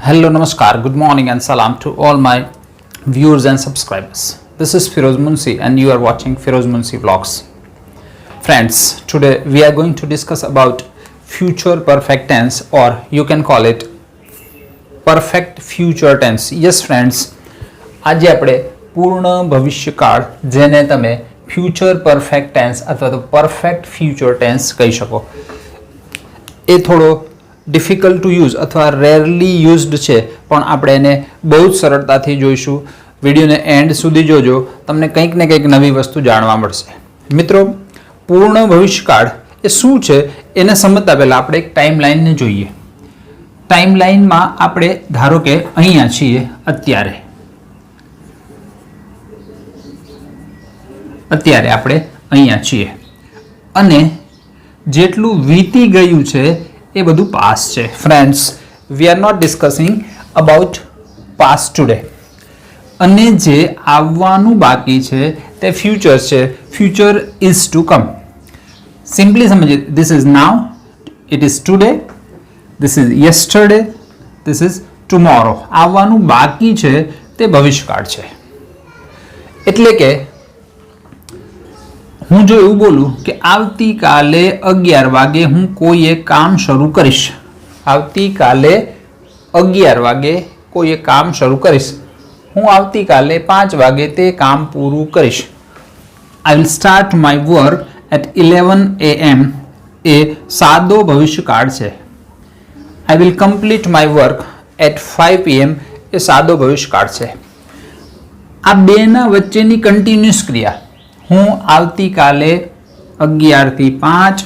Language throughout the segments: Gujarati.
Hello, Namaskar, good morning and salam to all my viewers and subscribers. This is Firoz Munshi and you are watching Firoz Munshi Vlogs. Friends, today we are going to discuss about future perfect tense, or you can call it perfect future tense. Yes friends, આજે આપણે પૂર્ણ ભવિષ્યકાળ જેને તમે future perfect tense અથવા તો perfect future tense કહી શકો, એ થોડો ડિફિકલ્ટ ટુ યુઝ અથવા રેરલી યુઝડ છે, પણ આપણે એને બહુ જ સરળતાથી જોઈશું. વિડીયોને એન્ડ સુધી જોજો, તમને કંઈક ને કંઈક નવી વસ્તુ જાણવા મળશે. મિત્રો, પૂર્ણ ભવિષ્યકાળ એ શું છે એને સમજતા પહેલાં આપણે એક ટાઈમલાઈનને જોઈએ. ટાઈમલાઈનમાં આપણે ધારો કે અહીંયા છીએ, અત્યારે આપણે અહીંયા છીએ અને જેટલું વીતી ગયું છે એ બધું પાસ્ટ છે. Friends, we are not discussing about past today. અને જે આવવાનું બાકી છે તે ફ્યુચર છે. Future is to come. Simply સમજીએ, this is now, it is today, this is yesterday, this is tomorrow. આવવાનું બાકી છે તે ભવિષ્યકાળ છે. એટલે કે હું જો એવું બોલું કે આવતીકાલે 11 વાગે હું કોઈ એક કામ શરૂ કરીશ, આવતીકાલે 11 વાગે કોઈ એક કામ શરૂ કરીશ, હું આવતીકાલે 5 વાગે તે કામ પૂરું કરીશ. I will start my work at 11 AM એ સાદો ભવિષ્યકાળ છે. I will complete my work at 5 PM એ સાદો ભવિષ્યકાળ છે. આ બેના વચ્ચેની કન્ટિન્યુઅસ ક્રિયા, હું આવતીકાલે 11 થી 5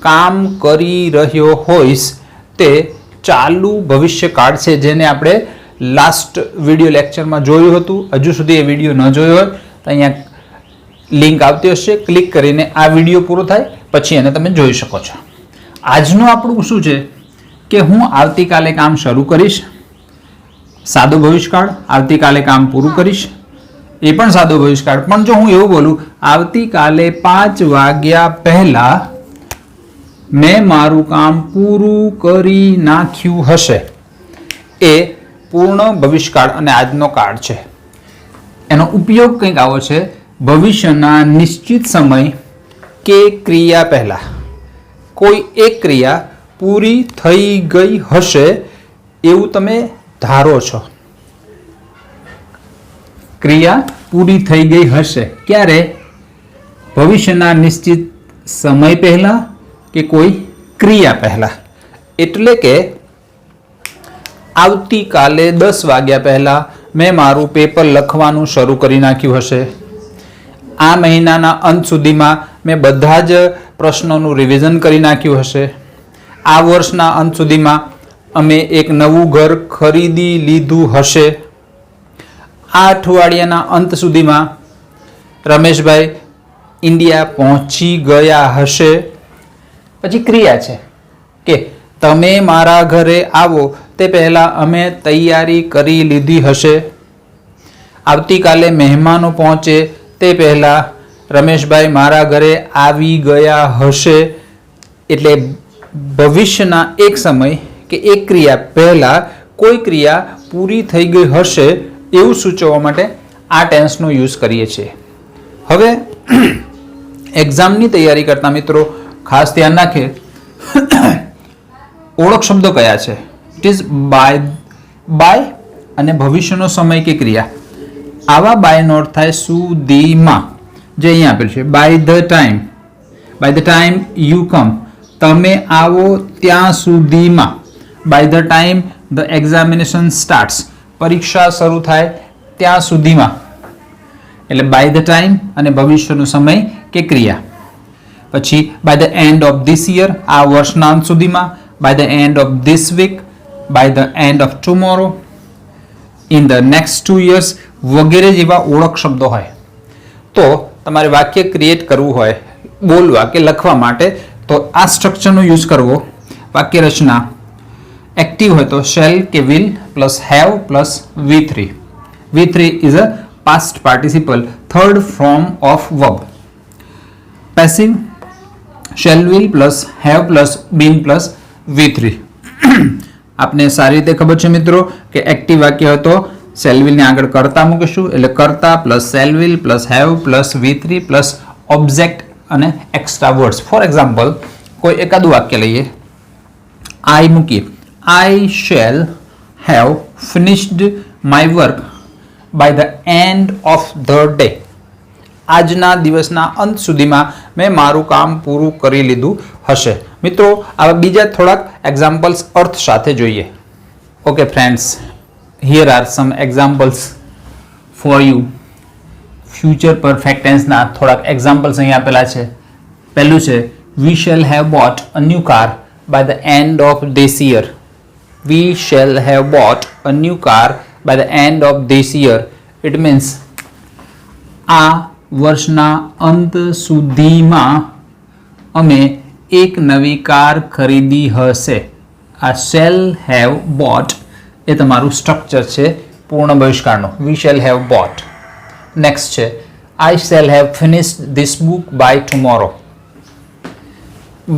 કામ કરી રહ્યો હોઈશ, તે ચાલુ ભવિષ્યકાળ છે, જેને આપણે લાસ્ટ વિડીયો લેક્ચરમાં જોયું હતું. હજુ સુધી એ વિડીયો ન જોયો હોય તો અહીંયા લિંક આવતી હશે, ક્લિક કરીને આ વિડીયો પૂરો થાય પછી એને તમે જોઈ શકો છો. આજનું આપણું શું છે કે હું આવતીકાલે કામ શરૂ કરીશ, સાદો ભવિષ્યકાળ. આવતીકાલે કામ પૂરું કરીશ, એ પણ સાદો ભવિષ્યકાળ. પણ જો હું એવું બોલું, આવતીકાલે 5 વાગ્યા પહેલા મેં મારું કામ પૂરું કરી નાખ્યું હશે, એ પૂર્ણ ભવિષ્યકાળ અને આજનો કાળ છે. એનો ઉપયોગ કંઈક આવો છે: ભવિષ્યના નિશ્ચિત સમય કે ક્રિયા પહેલા કોઈ એક ક્રિયા પૂરી થઈ ગઈ હશે એવું તમે ધારો છો. ક્રિયા પૂરી થઈ ગઈ હશે ક્યારે? ભવિષ્યના નિશ્ચિત સમય પહેલા કે કોઈ ક્રિયા પહેલા. એટલે કે આવતીકાલે 10 વાગ્યા પહેલા મેં મારું પેપર લખવાનું શરૂ કરી નાખ્યું હશે. આ મહિનાના અંત સુધીમાં મેં બધા જ પ્રશ્નોનું રિવિઝન કરી નાખ્યું હશે. આ વર્ષના અંત સુધીમાં અમે એક નવું ઘર ખરીદી લીધું હશે. આ અઠવાડિયાના અંત સુધીમાં રમેશભાઈ ઇન્ડિયા પહોંચી ગયા હશે. પછી ક્રિયા છે કે તમે મારા ઘરે આવો તે પહેલાં અમે તૈયારી કરી લીધી હશે. આવતીકાલે મહેમાનો પહોંચે તે પહેલાં રમેશભાઈ મારા ઘરે આવી ગયા હશે. એટલે ભવિષ્યના એક સમય કે એક ક્રિયા પહેલાં કોઈ ક્રિયા પૂરી થઈ ગઈ હશે એવું સૂચવવા માટે આ ટેન્સનો યુઝ કરીએ છીએ. હવે એક્ઝામની તૈયારી કરતા મિત્રો ખાસ ધ્યાન રાખે, ઓળખ શબ્દો કયા છે? ઇટ ઇઝ બાય અને ભવિષ્યનો સમય કે ક્રિયા. આવા બાયનો અર્થ થાય સુધીમાં, જે અહીંયા આપેલું છે. By the time you come, તમે આવો ત્યાં સુધીમાં. By the time the examination starts, પરીક્ષા શરૂ થાય ત્યાં સુધીમાં. એટલે બાય ધ ટાઈમ અને ભવિષ્યનો સમય કે ક્રિયા. પછી by the end of this year, આ વર્ષના અંત સુધીમાં. By the end of this week, by the end of tomorrow, in the next 2 years વગેરે જેવા ઓળખ શબ્દો હોય. તો તમારે વાક્ય ક્રિએટ કરવું હોય, બોલવા કે લખવા માટે, તો આ સ્ટ્રક્ચરનો યુઝ કરવો. વાક્ય રચના એક્ટિવ હોય તો શેલ કે will plus have plus V3. V3 is a past participle, third form of verb. Passive shall will plus have plus been plus V3. आपने सारी रीते खबर है मित्रों कि एक्टिव वाक्य हो तो सेल विल ने आगळ करता मूकीशुं એટલે करता plus shall will plus have plus V3 plus object અને एक्स्ट्रा वर्ड्स. फॉर एग्जाम्पल कोई एकादू वाक्य लईए. आई मूकीए. I shall have finished my work by the end of the day. આજના દિવસના અંત સુધીમાં મેં મારું કામ પૂરું કરી લીધું હશે. મિત્રો આવા બીજા થોડાક એક્ઝામ્પલ્સ અર્થ સાથે જોઈએ. Okay friends, here are some examples for you. Future perfect ટેન્સના થોડાક એક્ઝામ્પલ્સ અહીં આપેલા છે. પહેલું છે we shall have bought a new car by the end of this year. We shall have bought a new car by the end of this year. It means આ વર્ષના અંત સુધીમાં અમે એક નવી કાર ખરીદી હશે. આ શેલ હેવ બોટ એ તમારું સ્ટ્રક્ચર છે પૂર્ણ ભવિષ્યકાળનું. We shall have bought. Next છે I shall have finished this book by tomorrow.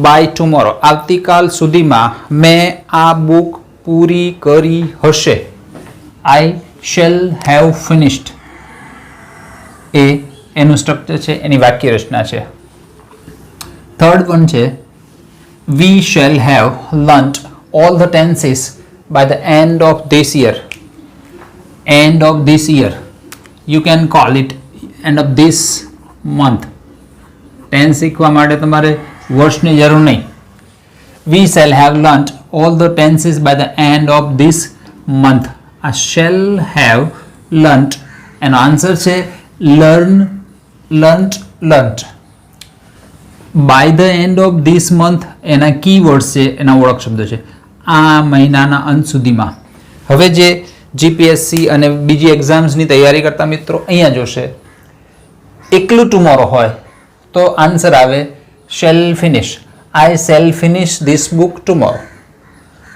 By tomorrow આવતીકાલ સુધીમાં મેં આ બુક પૂરી કરી હશે. આઈ શેલ હેવ ફિનિશ્ડ એ એનું સ્ટ્રક્ચર છે, એની વાક્ય રચના છે. થર્ડ વન છે we shall have learnt all the tenses by the end of this year. End of this year you can call it end of this month. Tense શીખવા માટે તમારે વર્ષની જરૂર નહીં. We shall have learnt all the tenses by the end of this month. આ શેલ હેવ લર્ન્ટ એનો આન્સર છે learn, learnt, learnt. By the end of this month એના કીવર્ડ્સ છે, એના ઓળખ શબ્દો છે. આ મહિનાના અંત સુધીમાં. હવે જે જીપીએસસી અને બીજી એક્ઝામ્સની તૈયારી કરતા મિત્રો અહીંયા જોશે, એકલું ટુમોરો હોય તો આન્સર આવે shall finish. I shall finish this book tomorrow.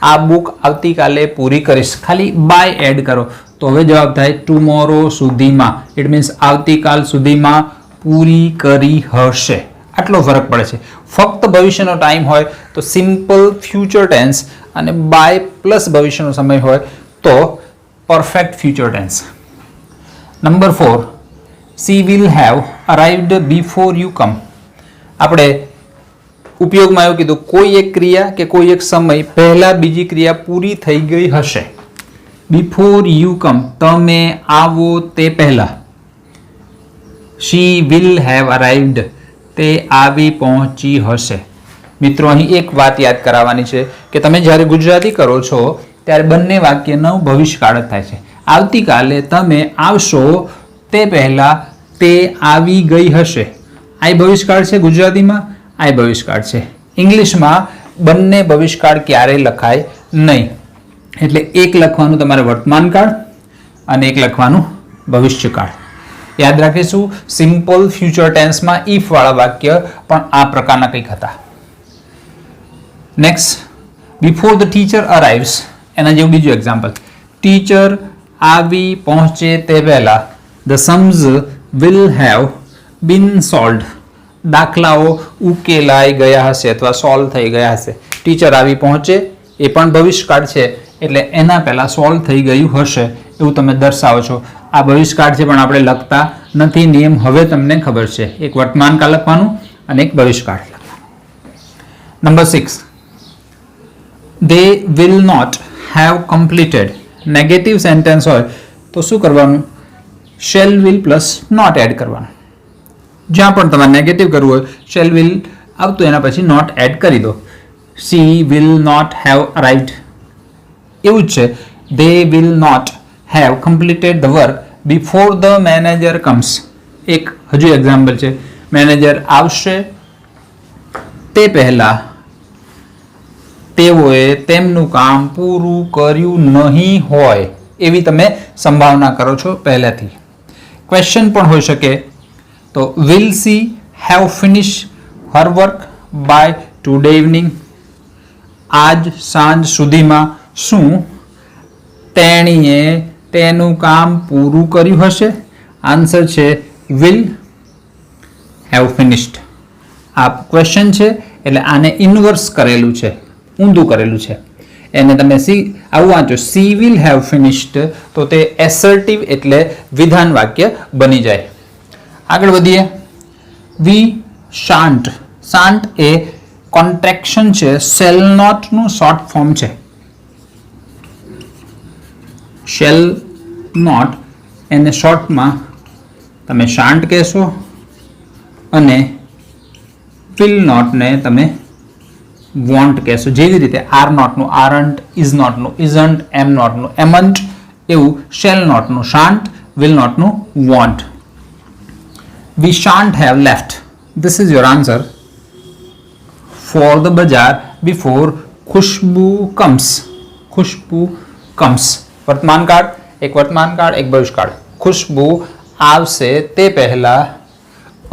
આ બુક આવતીકાલે પૂરી કરીશ. ખાલી બાય એડ કરો તો હવે જવાબ થાય ટુમોરો સુધીમાં. ઇટ મીન્સ આવતીકાલ સુધીમાં પૂરી કરી હશે. આટલો ફરક પડે છે. ફક્ત ભવિષ્યનો ટાઈમ હોય તો સિમ્પલ ફ્યુચર ટેન્સ અને બાય પ્લસ ભવિષ્યનો સમય હોય તો perfect future tense. Number 4 she will have arrived before you come. આપણે ઉપયોગમાં એવું કીધું કોઈ એક ક્રિયા કે કોઈ એક સમય પહેલા બીજી ક્રિયા પૂરી થઈ ગઈ હશે. બિફોર યુ કમ તમે આવો તે પહેલા. શી વિલ હેવ અરાઇવ્ડ તે આવી પહોંચી હશે. મિત્રો અહીં એક વાત યાદ કરાવવાની છે કે તમે જ્યારે ગુજરાતી કરો છો ત્યારે બંને વાક્યનો ભવિષ્યકાળ જ થાય છે. આવતીકાલે તમે આવશો તે પહેલા તે આવી ગઈ હશે. આ ભવિષ્યકાળ છે ગુજરાતીમાં, આ ભવિષ્યકાળ છે ઇંગ્લિશમાં. બંને ભવિષ્યકાળ ક્યારેય લખાય નહીં. એટલે એક લખવાનું તમારે વર્તમાનકાળ અને એક લખવાનું ભવિષ્યકાળ. યાદ રાખીશું સિમ્પલ ફ્યુચર ટેન્સમાં ઇફ વાળા વાક્ય પણ આ પ્રકારના કંઈક હતા. Next before the teacher arrives એના જેવું બીજું એક્ઝામ્પલ. ટીચર આવી પહોંચે તે પહેલા the Sam's will have been solved. દાખલાઓ ઉકેલાઈ ગયા હશે અથવા સોલ્વ થઈ ગયા હશે. ટીચર આવી પહોંચે એ પણ ભવિષ્યકાળ છે એટલે એના પહેલા સોલ્વ થઈ ગયું હશે એવું તમે દર્શાવો છો. આ ભવિષ્યકાળ છે પણ આપણે લખતા નથી. નિયમ હવે તમને ખબર છે. એક વર્તમાનકાળ લખવાનું અને એક ભવિષ્યકાળ લખવાનું. Number 6 they will not have completed. Negative sentence હોય તો શું કરવાનું? Shall will plus not add કરવાનું. જ્યાં પણ તમારે નેગેટિવ કરવું હોય શેલ વિલ આવતું એના પછી નોટ એડ કરી દો. સી વિલ નોટ હેવ અરાઇવ્ડ એવું જ છે. they will not have completed the work before the manager comes. એક હજુ એક્ઝામ્પલ છે. મેનેજર આવશે તે પહેલા તેઓએ તેમનું કામ પૂરું કર્યું નહીં હોય એવી તમે સંભાવના કરો છો પહેલાથી. ક્વેશ્ચન પણ હોઈ શકે તો will she have finish her work by today evening. આજ સાંજ સુધીમાં શું તેણીએ તેનું કામ પૂરું કર્યું હશે? આન્સર છે વિલ હેવ ફિનિશ્ડ. આ ક્વેશ્ચન છે એટલે આને ઇન્વર્સ કરેલું છે, ઊંધું કરેલું છે. એને તમે સી આવું વાંચો, સી વિલ હેવ ફિનિશ્ડ, તો તે એસર્ટિવ એટલે વિધાન વાક્ય બની જાય. આગળ વધીએ. વી શાન્ટ. શાન્ટ એ કોન્ટ્રેક્શન છે, શેલ નોટ નું શોર્ટ ફોર્મ છે. શેલ નોટ એને શોર્ટમાં તમે શાન્ટ કહેશો અને વિલ નોટને તમે વોન્ટ કહેશો. જેવી રીતે આર નોટનું આરન્ટ, ઇઝ નોટનું ઇઝન્ટ, એમ નોટનું એમન્ટ, એવું શેલ નોટનું શાન્ટ, વિલ નોટનું won't. We shan't have left. This is your answer for the bazaar before Khushbu comes. Khushbu comes. વર્તમાન કાળ, એક વર્તમાન કાળ, એક ભવિષ્યકાળ. ખુશ્બુ આવશે તે પહેલા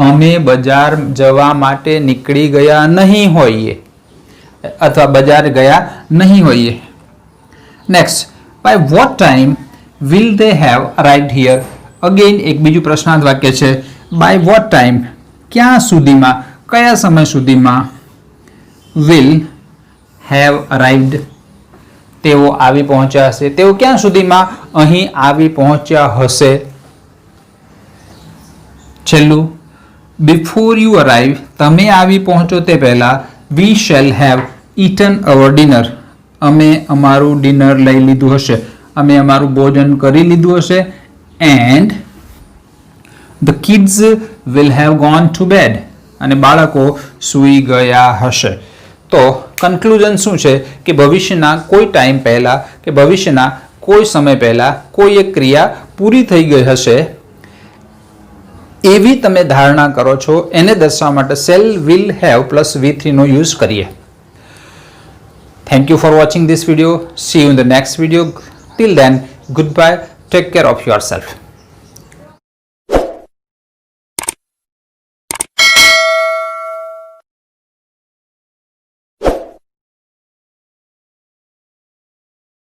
અમે બજાર જવા માટે નીકળી ગયા નહીં હોઈએ, અથવા બજાર ગયા નહીં હોઈએ. Next, by what time will they have arrived here. Again એક બીજું પ્રશ્નાર્થ વાક્ય છે. બાય વોટ ટાઈમ, ક્યાં સુધીમાં, કયા સમય સુધીમાં, વિલ હેવ અરાઇવ્ડ, તેઓ આવી પહોંચ્યા હશે. તેઓ ક્યાં સુધીમાં અહીં આવી પહોંચ્યા હશે. છેલ્લું, બિફોર યુ અરાઇવ, તમે આવી પહોંચો તે પહેલા, we shall have eaten our dinner, અમે અમારું ડિનર લઈ લીધું હશે, અમે અમારું ભોજન કરી લીધું હશે. And the kids will have gone to bed, અને બાળકો સૂઈ ગયા હશે. તો કન્ક્લુઝન શું છે કે ભવિષ્યના કોઈ ટાઈમ પહેલા કે ભવિષ્યના કોઈ સમય પહેલા કોઈ એક ક્રિયા પૂરી થઈ ગઈ હશે એવી તમે ધારણા કરો છો, એને દર્શાવવા માટે shall will have plus V3 નો યુઝ કરીએ. Thank you for watching this video. See you in the next video. Till then, goodbye. Take care of yourself.